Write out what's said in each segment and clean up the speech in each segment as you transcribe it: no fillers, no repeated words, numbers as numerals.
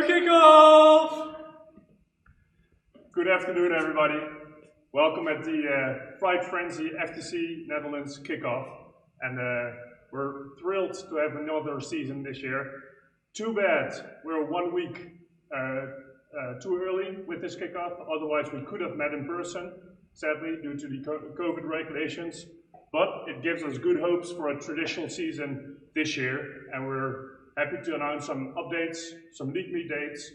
Happy kickoff! Good afternoon, everybody. Welcome at the Fright Frenzy FTC Netherlands kickoff. And we're thrilled to have another season this year. Too bad we're 1 week too early with this kickoff. Otherwise, we could have met in person, sadly, due to the COVID regulations. But it gives us good hopes for a traditional season this year. And we're happy to announce some updates, some league meet dates.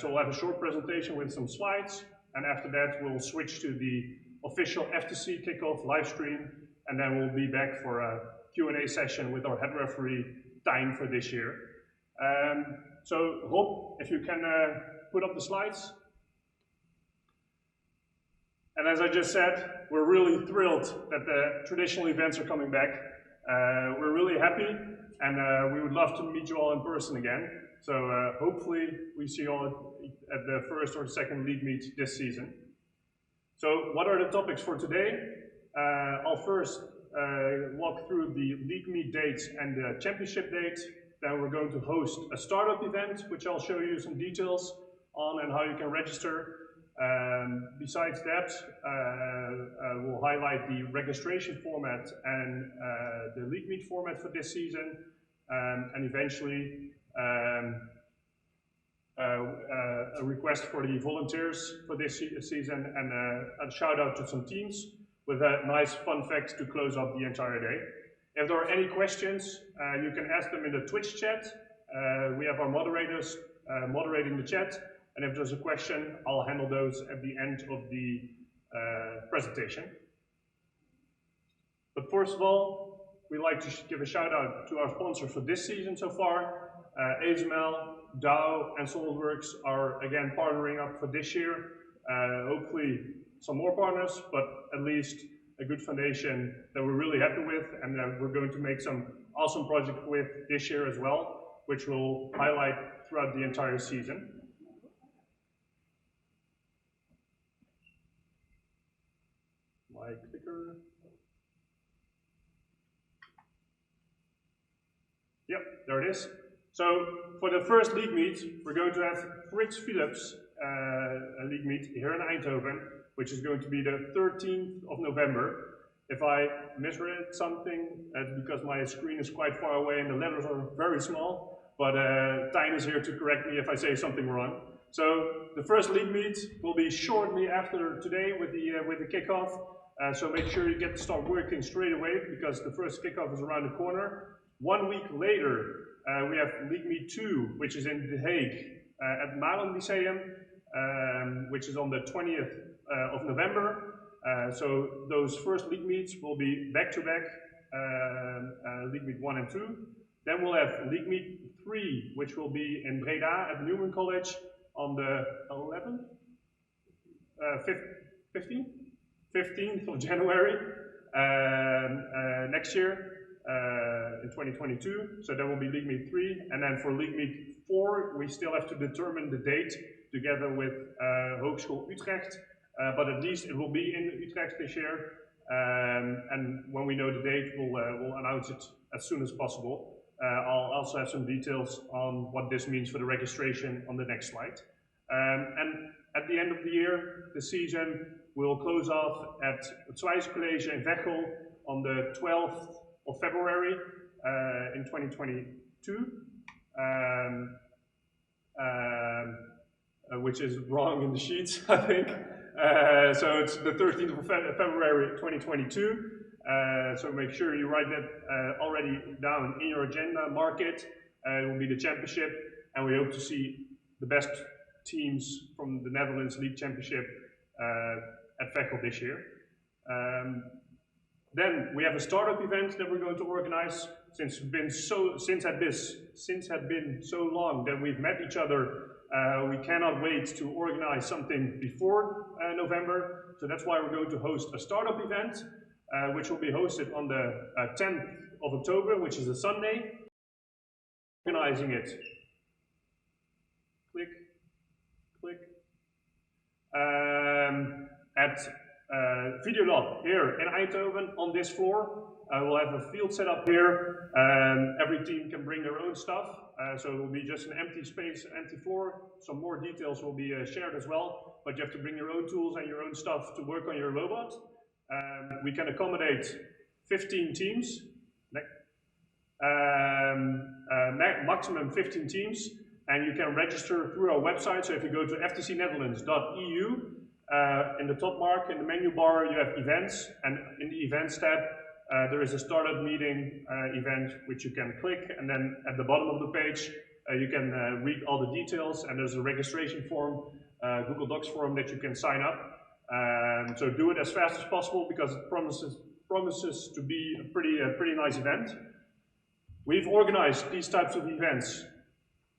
So we'll have a short presentation with some slides, and after that we'll switch to the official FTC kickoff live stream, and then we'll be back for a Q&A session with our head referee, Tijn, for this year. So Rob, if you can put up the slides. And as I just said, we're really thrilled that the traditional events are coming back. We're really happy, and we would love to meet you all in person again. So hopefully we see you all at the first or second league meet this season. So what are the topics for today? I'll first walk through the league meet dates and the championship date. Then we're going to host a startup event, which I'll show you some details on and how you can register. Besides that, we'll highlight the registration format and the league meet format for this season, and eventually a request for the volunteers for this season, and a shout out to some teams with a nice fun fact to close up the entire day. If there are any questions, you can ask them in the Twitch chat. We have our moderators moderating the chat. And if there's a question, I'll handle those at the end of the presentation. But first of all, we'd like to give a shout out to our sponsors for this season so far. ASML, Dow, and SolidWorks are again partnering up for this year. Hopefully some more partners, but at least a good foundation that we're really happy with, and that we're going to make some awesome projects with this year as well, which we'll highlight throughout the entire season. My clicker. Yep, there it is. So for the first league meet, we're going to have Frits Philips league meet here in Eindhoven, which is going to be the 13th of November. If I misread something, it's because my screen is quite far away and the letters are very small, but Tijn is here to correct me if I say something wrong. So the first league meet will be shortly after today with the kickoff. So make sure you get to start working straight away, because the first kickoff is around the corner. 1 week later, we have League Meet 2, which is in The Hague at the Malen Lyceum, which is on the 20th of November. So those first league meets will be back-to-back, League Meet 1 and 2. Then we'll have League Meet 3, which will be in Breda at Newman College on the 11th? 15th of January next year in 2022. So that will be League Meet 3. And then for League Meet 4, we still have to determine the date together with Hogeschool Utrecht. But at least it will be in Utrecht this year. And when we know the date, we'll announce it as soon as possible. I'll also have some details on what this means for the registration on the next slide. And at the end of the year, the season will close off at het Zwijs College in Veghel on the 12th of February in 2022, which is wrong in the sheets, I think. So it's the 13th of February 2022. So make sure you write that already down in your agenda, mark it. It will be the championship, and we hope to see the best teams from the Netherlands League Championship at Veghel this year. Then we have a startup event that we're going to organize. Since it had been so long that we've met each other, we cannot wait to organize something before November. So that's why we're going to host a startup event, which will be hosted on the 10th of October, which is a Sunday. Organizing it. Click. At Videolab here in Eindhoven on this floor. We'll have a field set up here. Every team can bring their own stuff. So it will be just an empty space, empty floor. Some more details will be shared as well, but you have to bring your own tools and your own stuff to work on your robot. We can accommodate 15 teams, maximum 15 teams, and you can register through our website. So if you go to ftcnetherlands.eu, in the top mark, in the menu bar, you have events, and in the events tab, there is a startup meeting event which you can click, and then at the bottom of the page you can read all the details, and there's a registration form, Google Docs form that you can sign up. So do it as fast as possible because it promises to be a pretty nice event. We've organized these types of events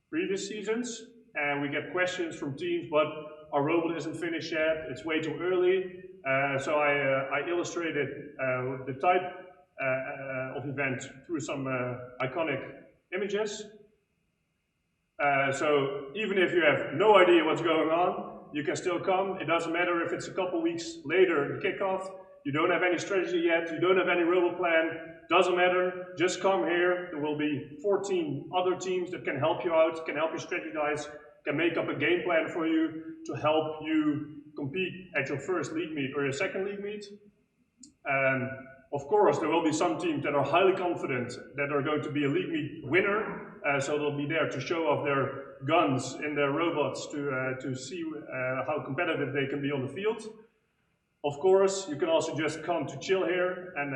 previous seasons, and we get questions from teams, but our robot isn't finished yet, it's way too early. So I illustrated the type of event through some iconic images. So even if you have no idea what's going on, you can still come. It doesn't matter if it's a couple weeks later, the kickoff, you don't have any strategy yet, you don't have any robot plan, doesn't matter, just come here. There will be 14 other teams that can help you out, can help you strategize, can make up a game plan for you to help you compete at your first league meet or your second league meet. Of course, there will be some teams that are highly confident that are going to be a league meet winner, so they'll be there to show off their guns in their robots to see how competitive they can be on the field. Of course, you can also just come to chill here and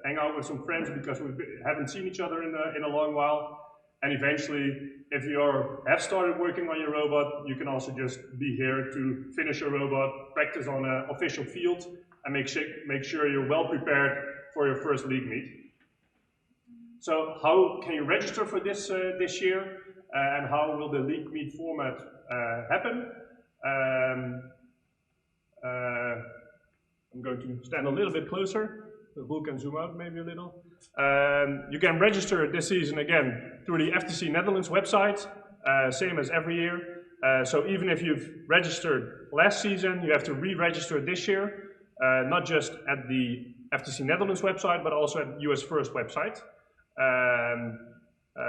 hang out with some friends because we haven't seen each other in a long while. And eventually, if you have started working on your robot, you can also just be here to finish your robot, practice on an official field, and make sure you're well prepared for your first league meet. So how can you register for this year, and how will the league meet format happen? I'm going to stand a little bit closer, so who can zoom out maybe a little. You can register this season again through the FTC Netherlands website, same as every year. So even if you've registered last season, you have to re-register this year. Not just at the FTC Netherlands website, but also at US First website.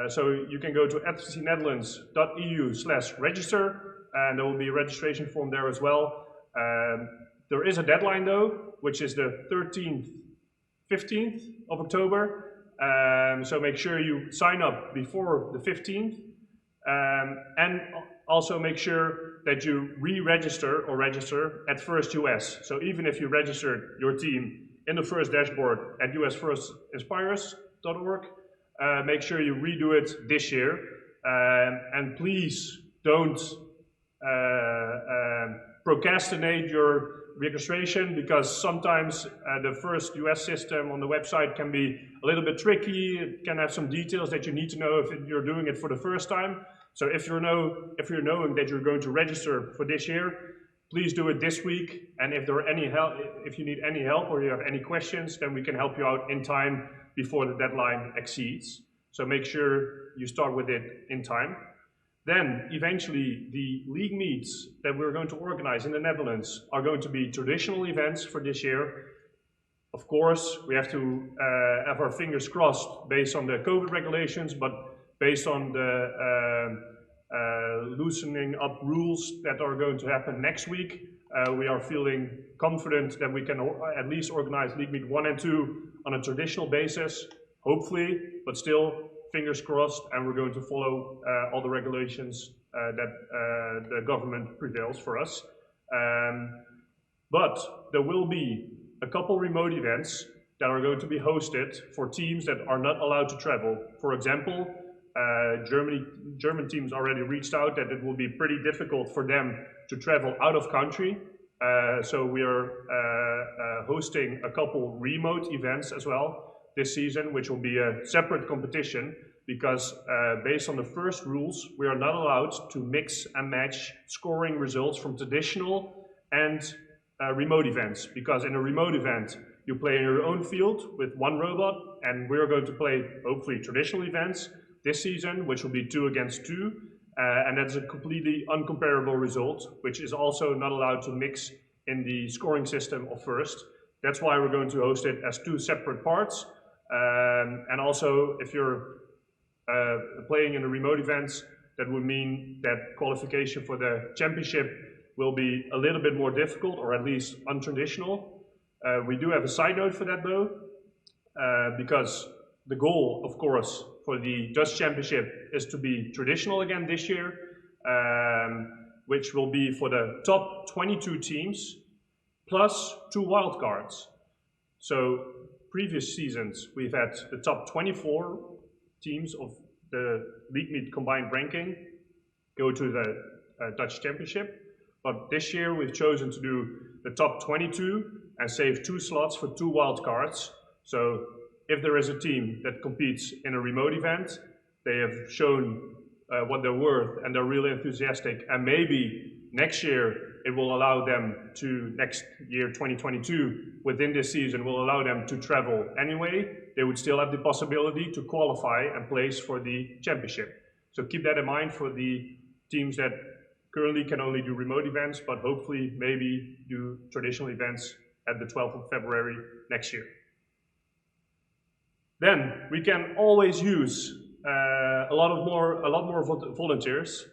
So you can go to ftcnetherlands.eu/register, and there will be a registration form there as well. There is a deadline though, which is the 15th of October. So make sure you sign up before the 15th, and also make sure that you re-register or register at First US. So even if you registered your team in the first dashboard at usfirstinspires.org, make sure you redo it this year. And please don't procrastinate your registration, because sometimes the First US system on the website can be a little bit tricky. It can have some details that you need to know if you're doing it for the first time. So if you're knowing that you're going to register for this year, please do it this week. And if there are any help, if you need any help or you have any questions, then we can help you out in time before the deadline exceeds. So make sure you start with it in time. Then eventually the league meets that we're going to organize in the Netherlands are going to be traditional events for this year. Of course, we have to have our fingers crossed based on the COVID regulations, but based on the loosening up rules that are going to happen next week, we are feeling confident that we can at least organize League Meet 1 and 2 on a traditional basis, hopefully, but still, fingers crossed, and we're going to follow all the regulations that the government prevails for us. But there will be a couple remote events that are going to be hosted for teams that are not allowed to travel. For example, German teams already reached out that it will be pretty difficult for them to travel out of country. So we are hosting a couple remote events as well this season, which will be a separate competition, because based on the first rules, we are not allowed to mix and match scoring results from traditional and remote events, because in a remote event, you play in your own field with one robot, and we're going to play, hopefully, traditional events this season, which will be 2 against 2, and that's a completely uncomparable result, which is also not allowed to mix in the scoring system of first. That's why we're going to host it as 2 separate parts. And also, if you're playing in the remote events, that would mean that qualification for the championship will be a little bit more difficult, or at least untraditional. We do have a side note for that though, because the goal, of course, for the Dutch Championship is to be traditional again this year, which will be for the top 22 teams plus 2 wildcards. So previous seasons, we've had the top 24 teams of the League Meet combined ranking go to the Dutch Championship. But this year we've chosen to do the top 22 and save 2 slots for 2 wildcards. So if there is a team that competes in a remote event, they have shown what they're worth and they're really enthusiastic, and maybe next year it will allow them to, next year 2022, within this season will allow them to travel anyway, they would still have the possibility to qualify and place for the championship. So keep that in mind for the teams that currently can only do remote events, but hopefully maybe do traditional events at the 12th of February next year. Then we can always use a lot more volunteers.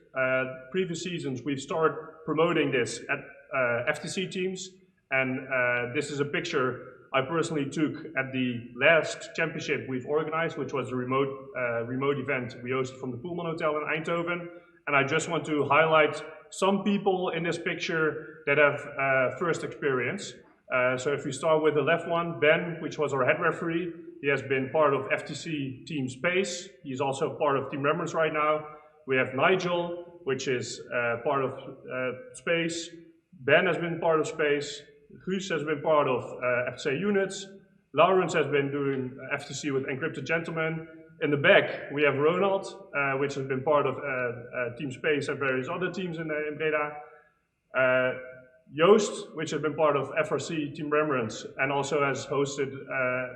Previous seasons we've started promoting this at FTC teams, and this is a picture I personally took at the last championship we've organized, which was a remote event we hosted from the Pullman Hotel in Eindhoven. And I just want to highlight some people in this picture that have first experience. So if we start with the left one, Ben, which was our head referee, he has been part of FTC Team Space. He's also part of Team Remembrance right now. We have Nigel, which is part of Space. Ben has been part of Space. Guus has been part of FTC Units. Laurens has been doing FTC with Encrypted Gentlemen. In the back, we have Ronald, which has been part of Team Space and various other teams in Breda. Joost, which has been part of FRC Team Remembrance and also has hosted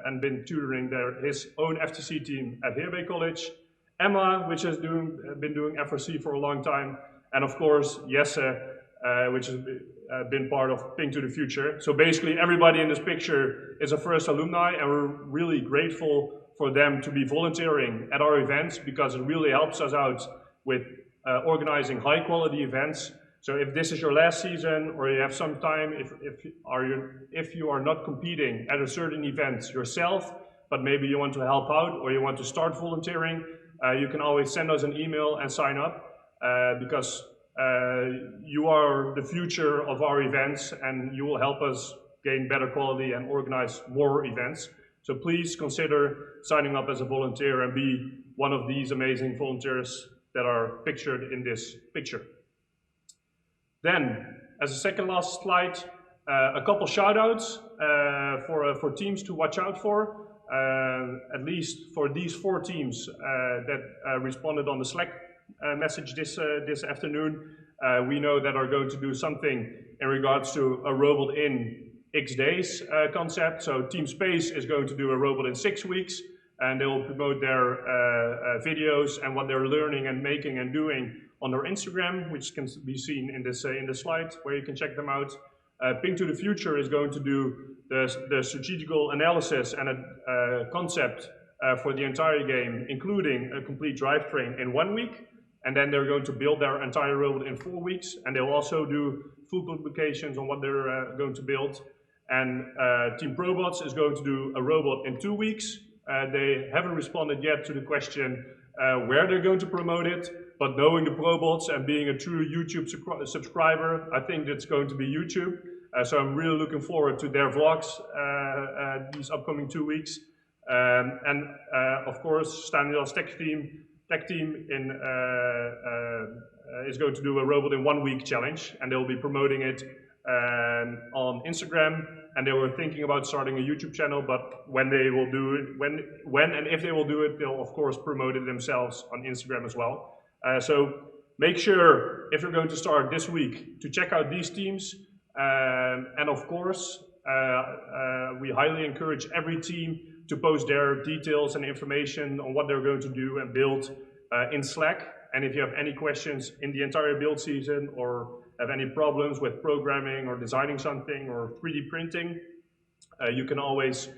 and been tutoring his own FTC team at Heerbay College. Emma, which has been doing FRC for a long time. And of course, Jesse, which has been part of Ping to the Future. So basically everybody in this picture is a first alumni, and we're really grateful for them to be volunteering at our events because it really helps us out with organizing high quality events. So if this is your last season or you have some time, if you are not competing at a certain event yourself, but maybe you want to help out or you want to start volunteering, you can always send us an email and sign up because you are the future of our events and you will help us gain better quality and organize more events. So please consider signing up as a volunteer and be one of these amazing volunteers that are pictured in this picture. Then, as a second last slide, a couple shout-outs for teams to watch out for. At least for these 4 teams that responded on the Slack message this afternoon, we know that are going to do something in regards to a robot in X days concept. So Team Space is going to do a robot in 6 weeks, and they will promote their videos and what they're learning and making and doing on their Instagram, which can be seen in this in the slide where you can check them out. Ping to the Future is going to do the strategical analysis and a concept for the entire game, including a complete drivetrain in 1 week. And then they're going to build their entire robot in 4 weeks. And they'll also do full publications on what they're going to build. And Team Probots is going to do a robot in 2 weeks. They haven't responded yet to the question where they're going to promote it. But knowing the Probots and being a true YouTube subscriber, I think it's going to be YouTube. So I'm really looking forward to their vlogs these upcoming 2 weeks. And of course, Staniel's tech team is going to do a robot in 1 week challenge, and they'll be promoting it on Instagram. And they were thinking about starting a YouTube channel, but when they will do it, when and if they will do it, they'll of course promote it themselves on Instagram as well. So make sure, if you're going to start this week, to check out these teams. And of course, we highly encourage every team to post their details and information on what they're going to do and build in Slack. And if you have any questions in the entire build season or have any problems with programming or designing something or 3D printing, you can always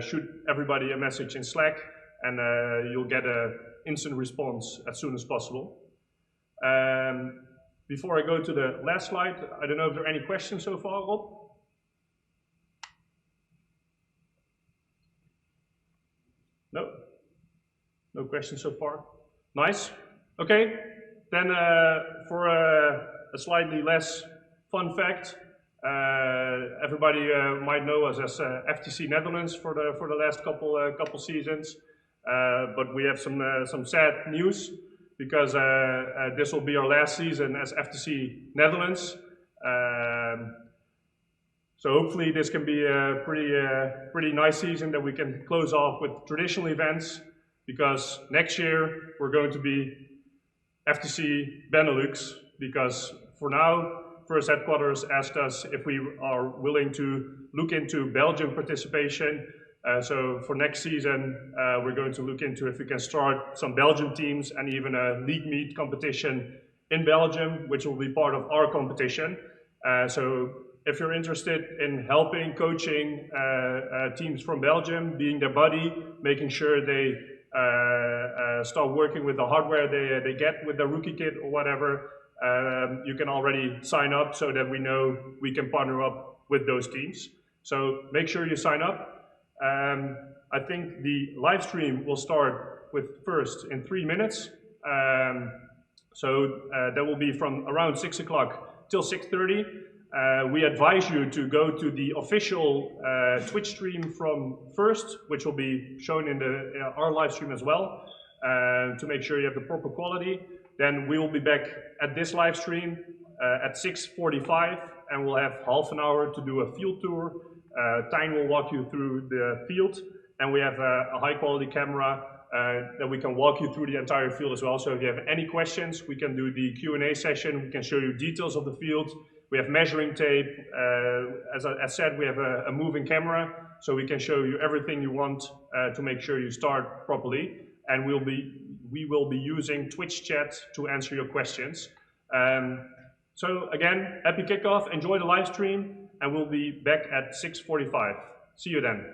shoot everybody a message in Slack, and you'll get an instant response as soon as possible. Before I go to the last slide, I don't know if there are any questions so far, Rob? No? No questions so far? Nice. Okay, then for a slightly less fun fact, everybody might know us as FTC Netherlands for the last couple seasons, but we have some sad news because this will be our last season as FTC Netherlands. So hopefully this can be a pretty nice season that we can close off with traditional events, because next year we're going to be FTC Benelux, because for now First Headquarters asked us if we are willing to look into Belgium participation. So for next season, we're going to look into if we can start some Belgian teams and even a league meet competition in Belgium, which will be part of our competition. So if you're interested in helping, coaching teams from Belgium, being their buddy, making sure they start working with the hardware they get with the rookie kit or whatever, you can already sign up so that we know we can partner up with those teams. So make sure you sign up. I think the live stream will start with first in 3 minutes. So that will be from around 6 o'clock till 6:30. We advise you to go to the official Twitch stream from first, which will be shown in our live stream as well, to make sure you have the proper quality. Then we will be back at this live stream at 6:45, and we'll have half an hour to do a field tour. Tijn will walk you through the field, and we have a high quality camera that we can walk you through the entire field as well. So if you have any questions, we can do the Q&A session. We can show you details of the field. We have measuring tape. As I said, we have a moving camera, so we can show you everything you want to make sure you start properly. And we will be using Twitch chat to answer your questions. So again, happy kickoff, enjoy the live stream, and we'll be back at 6:45. See you then.